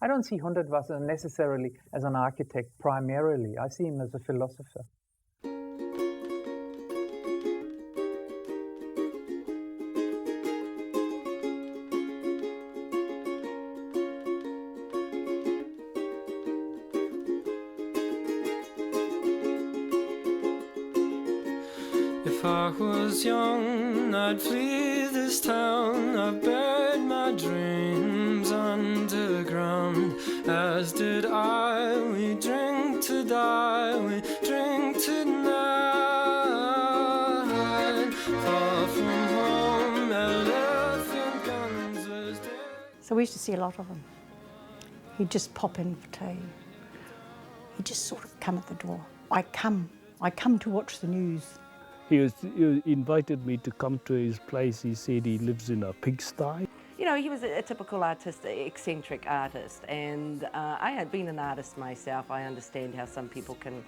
I don't see Hundertwasser necessarily as an architect primarily. I see him as a philosopher. If I was young, I'd flee this town. I've buried my dreams underground, as did I. We drink to die, we drink tonight. Far from home, elephant guns was dead. So we used to see a lot of him. He'd just pop in for tea. He'd just sort of come at the door. I come to watch the news. He invited me to come to his place. He said he lives in a pigsty. You know, he was a typical artist, eccentric artist, and I had been an artist myself. I understand how some people can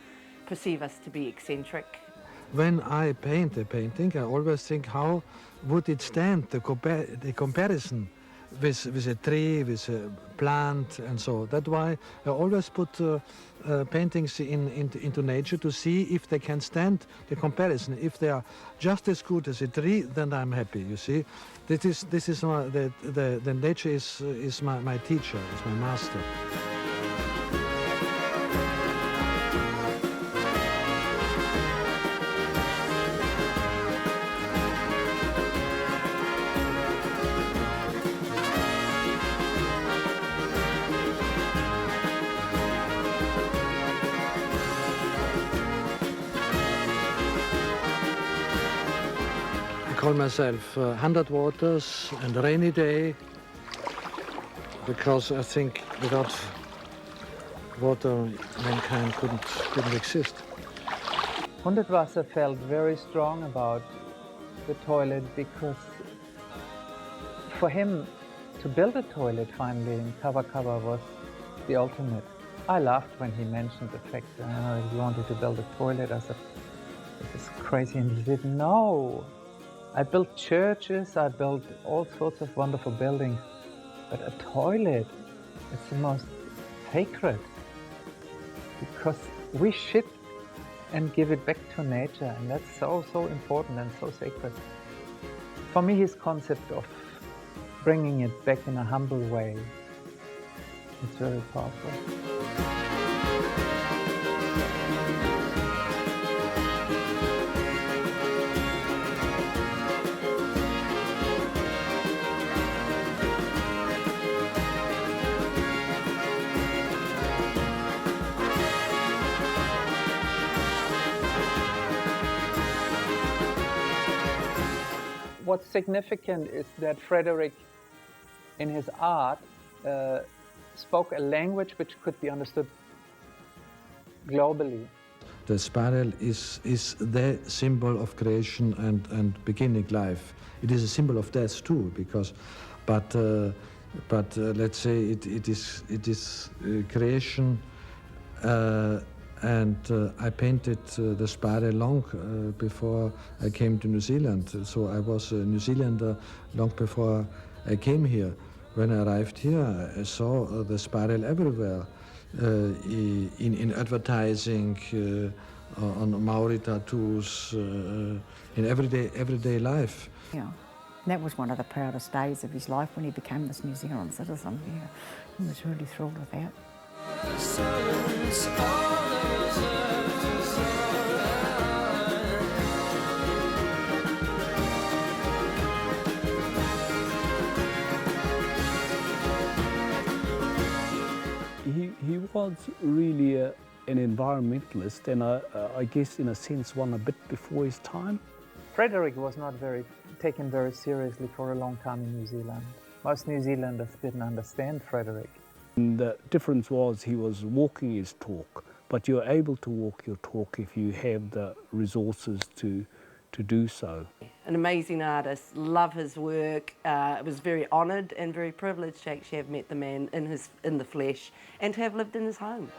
perceive us to be eccentric. When I paint a painting, I always think, how would it stand, the comparison with a tree, with a plant, and so. That's why I always put paintings into nature to see if they can stand the comparison. If they are just as good as a tree, then I'm happy. You see, this is the nature is my teacher, is my master. I call myself Hundertwasser and Rainy Day, because I think without water mankind couldn't exist. Hundertwasser felt very strong about the toilet because for him to build a toilet finally in Kava was the ultimate. I laughed when he mentioned the fact that he wanted to build a toilet. I said, this is crazy, and he said, no. I built churches, I built all sorts of wonderful buildings, but a toilet is the most sacred, because we shit and give it back to nature, and that's so important and so sacred. For me, his concept of bringing it back in a humble way is very powerful. What's significant is that Frederick, in his art, spoke a language which could be understood globally. The spiral is the symbol of creation and beginning life. It is a symbol of death too, because, but let's say it is creation. And I painted the spiral long before I came to New Zealand. So I was a New Zealander long before I came here. When I arrived here, I saw the spiral everywhere, in advertising, on Maori tattoos, in everyday life. Yeah, that was one of the proudest days of his life when he became this New Zealand citizen. Yeah, he was really thrilled with that. He was really an environmentalist, and I guess in a sense one a bit before his time. Frederick was not taken very seriously for a long time in New Zealand. Most New Zealanders didn't understand Frederick. And the difference was he was walking his talk, but you're able to walk your talk if you have the resources to do so. An amazing artist, love his work, was very honoured and very privileged to actually have met the man in the flesh and to have lived in his home.